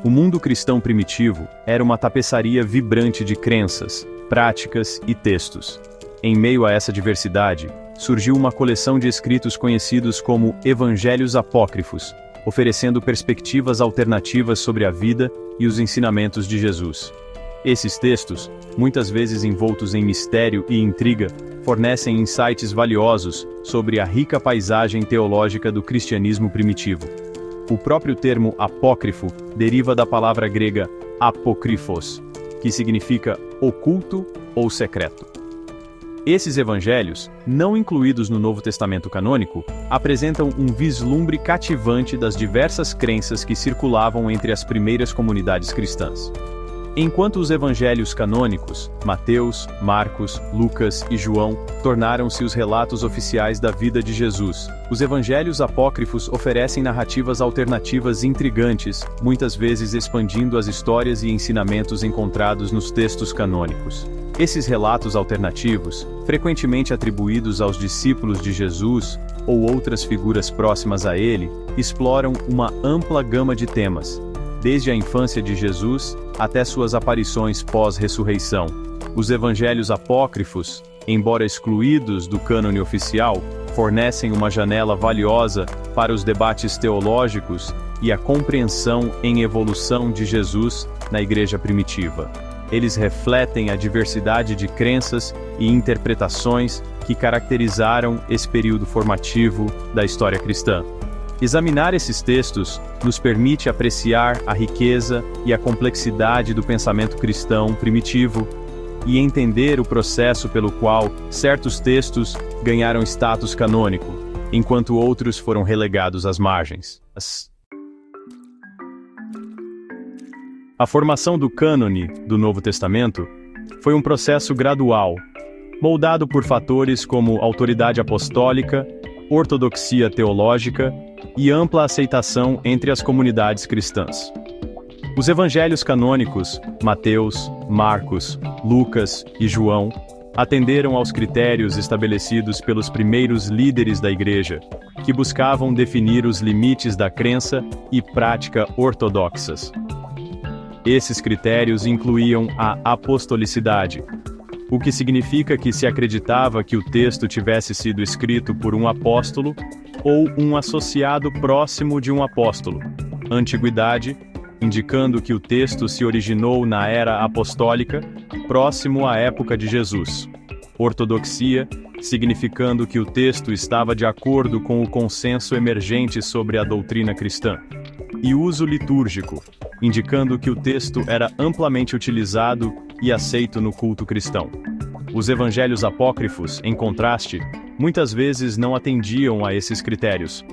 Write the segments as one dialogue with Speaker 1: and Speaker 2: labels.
Speaker 1: O mundo cristão primitivo era uma tapeçaria vibrante de crenças, práticas e textos. Em meio a essa diversidade, surgiu uma coleção de escritos conhecidos como Evangelhos Apócrifos, oferecendo perspectivas alternativas sobre a vida e os ensinamentos de Jesus. Esses textos, muitas vezes envoltos em mistério e intriga, fornecem insights valiosos sobre a rica paisagem teológica do cristianismo primitivo. O próprio termo apócrifo deriva da palavra grega apókrifos, que significa oculto ou secreto. Esses evangelhos, não incluídos no Novo Testamento canônico, apresentam um vislumbre cativante das diversas crenças que circulavam entre as primeiras comunidades cristãs. Enquanto os evangelhos canônicos, Mateus, Marcos, Lucas e João, tornaram-se os relatos oficiais da vida de Jesus, os evangelhos apócrifos oferecem narrativas alternativas intrigantes, muitas vezes expandindo as histórias e ensinamentos encontrados nos textos canônicos. Esses relatos alternativos, frequentemente atribuídos aos discípulos de Jesus ou outras figuras próximas a ele, exploram uma ampla gama de temas, desde a infância de Jesus até suas aparições pós-ressurreição. Os evangelhos apócrifos, embora excluídos do cânone oficial, fornecem uma janela valiosa para os debates teológicos e a compreensão em evolução de Jesus na igreja primitiva. Eles refletem a diversidade de crenças e interpretações que caracterizaram esse período formativo da história cristã. Examinar esses textos nos permite apreciar a riqueza e a complexidade do pensamento cristão primitivo e entender o processo pelo qual certos textos ganharam status canônico, enquanto outros foram relegados às margens. A formação do cânone do Novo Testamento foi um processo gradual, moldado por fatores como autoridade apostólica, ortodoxia teológica e ampla aceitação entre as comunidades cristãs. Os evangelhos canônicos, Mateus, Marcos, Lucas e João, atenderam aos critérios estabelecidos pelos primeiros líderes da igreja, que buscavam definir os limites da crença e prática ortodoxas. Esses critérios incluíam a apostolicidade, o que significa que se acreditava que o texto tivesse sido escrito por um apóstolo ou um associado próximo de um apóstolo. Antiguidade, indicando que o texto se originou na era apostólica, próximo à época de Jesus. Ortodoxia, significando que o texto estava de acordo com o consenso emergente sobre a doutrina cristã. E uso litúrgico, indicando que o texto era amplamente utilizado e aceito no culto cristão. Os evangelhos apócrifos, em contraste, muitas vezes não atendiam a esses critérios.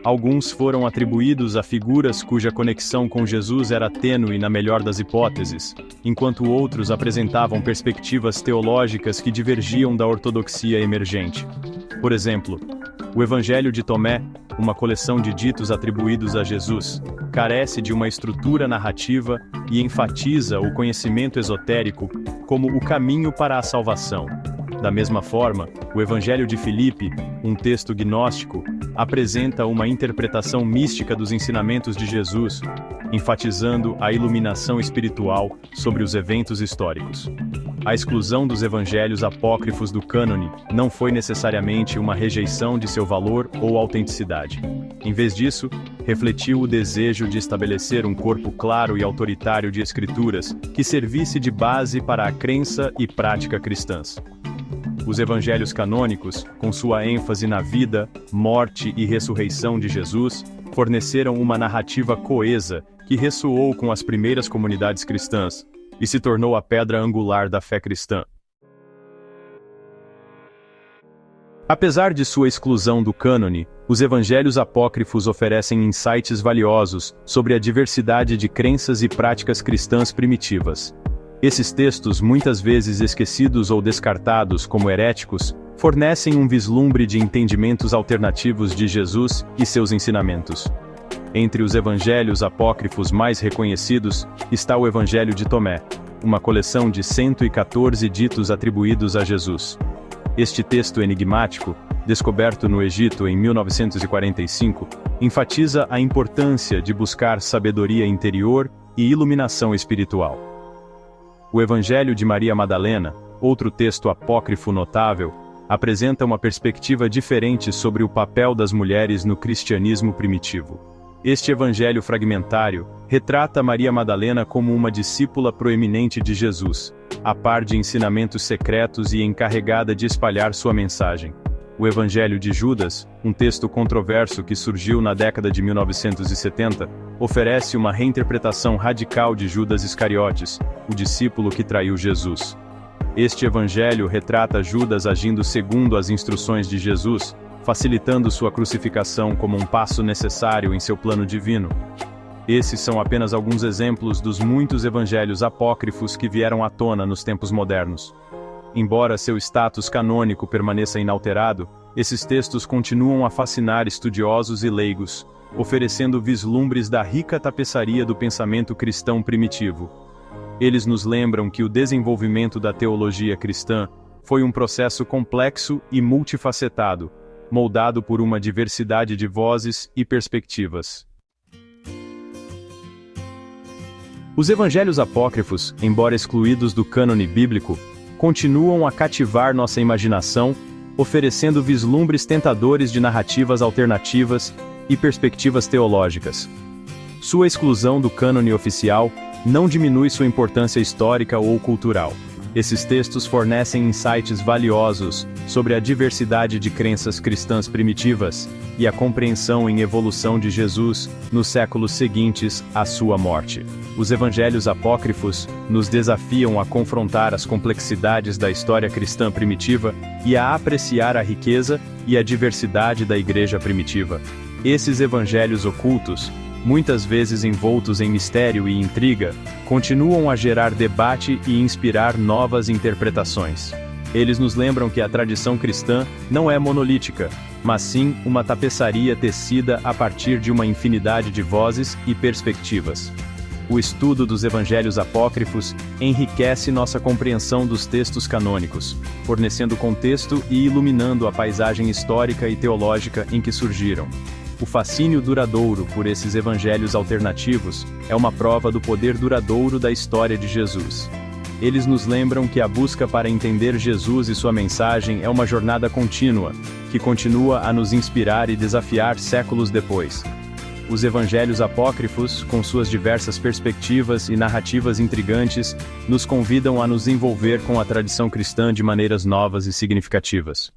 Speaker 1: Alguns foram atribuídos a figuras cuja conexão com Jesus era tênue na melhor das hipóteses, enquanto outros apresentavam perspectivas teológicas que divergiam da ortodoxia emergente. Por exemplo, o Evangelho de Tomé, uma coleção de ditos atribuídos a Jesus, carece de uma estrutura narrativa e enfatiza o conhecimento esotérico como o caminho para a salvação. Da mesma forma, o Evangelho de Filipe, um texto gnóstico, apresenta uma interpretação mística dos ensinamentos de Jesus, enfatizando a iluminação espiritual sobre os eventos históricos. A exclusão dos evangelhos apócrifos do cânone não foi necessariamente uma rejeição de seu valor ou autenticidade. Em vez disso, refletiu o desejo de estabelecer um corpo claro e autoritário de escrituras que servisse de base para a crença e prática cristãs. Os evangelhos canônicos, com sua ênfase na vida, morte e ressurreição de Jesus, forneceram uma narrativa coesa que ressoou com as primeiras comunidades cristãs e se tornou a pedra angular da fé cristã. Apesar de sua exclusão do cânone, os evangelhos apócrifos oferecem insights valiosos sobre a diversidade de crenças e práticas cristãs primitivas. Esses textos, muitas vezes esquecidos ou descartados como heréticos, fornecem um vislumbre de entendimentos alternativos de Jesus e seus ensinamentos. Entre os evangelhos apócrifos mais reconhecidos está o Evangelho de Tomé, uma coleção de 114 ditos atribuídos a Jesus. Este texto enigmático, descoberto no Egito em 1945, enfatiza a importância de buscar sabedoria interior e iluminação espiritual. O Evangelho de Maria Madalena, outro texto apócrifo notável, apresenta uma perspectiva diferente sobre o papel das mulheres no cristianismo primitivo. Este evangelho fragmentário retrata Maria Madalena como uma discípula proeminente de Jesus, a par de ensinamentos secretos e encarregada de espalhar sua mensagem. O Evangelho de Judas, um texto controverso que surgiu na década de 1970, oferece uma reinterpretação radical de Judas Iscariotes, o discípulo que traiu Jesus. Este evangelho retrata Judas agindo segundo as instruções de Jesus, facilitando sua crucificação como um passo necessário em seu plano divino. Esses são apenas alguns exemplos dos muitos evangelhos apócrifos que vieram à tona nos tempos modernos. Embora seu status canônico permaneça inalterado, esses textos continuam a fascinar estudiosos e leigos, oferecendo vislumbres da rica tapeçaria do pensamento cristão primitivo. Eles nos lembram que o desenvolvimento da teologia cristã foi um processo complexo e multifacetado, moldado por uma diversidade de vozes e perspectivas. Os evangelhos apócrifos, embora excluídos do cânone bíblico, continuam a cativar nossa imaginação, oferecendo vislumbres tentadores de narrativas alternativas e perspectivas teológicas. Sua exclusão do cânone oficial não diminui sua importância histórica ou cultural. Esses textos fornecem insights valiosos sobre a diversidade de crenças cristãs primitivas e a compreensão em evolução de Jesus nos séculos seguintes à sua morte. Os evangelhos apócrifos nos desafiam a confrontar as complexidades da história cristã primitiva e a apreciar a riqueza e a diversidade da igreja primitiva. Esses evangelhos ocultos, muitas vezes envoltos em mistério e intriga, continuam a gerar debate e inspirar novas interpretações. Eles nos lembram que a tradição cristã não é monolítica, mas sim uma tapeçaria tecida a partir de uma infinidade de vozes e perspectivas. O estudo dos evangelhos apócrifos enriquece nossa compreensão dos textos canônicos, fornecendo contexto e iluminando a paisagem histórica e teológica em que surgiram. O fascínio duradouro por esses evangelhos alternativos é uma prova do poder duradouro da história de Jesus. Eles nos lembram que a busca para entender Jesus e sua mensagem é uma jornada contínua, que continua a nos inspirar e desafiar séculos depois. Os evangelhos apócrifos, com suas diversas perspectivas e narrativas intrigantes, nos convidam a nos envolver com a tradição cristã de maneiras novas e significativas.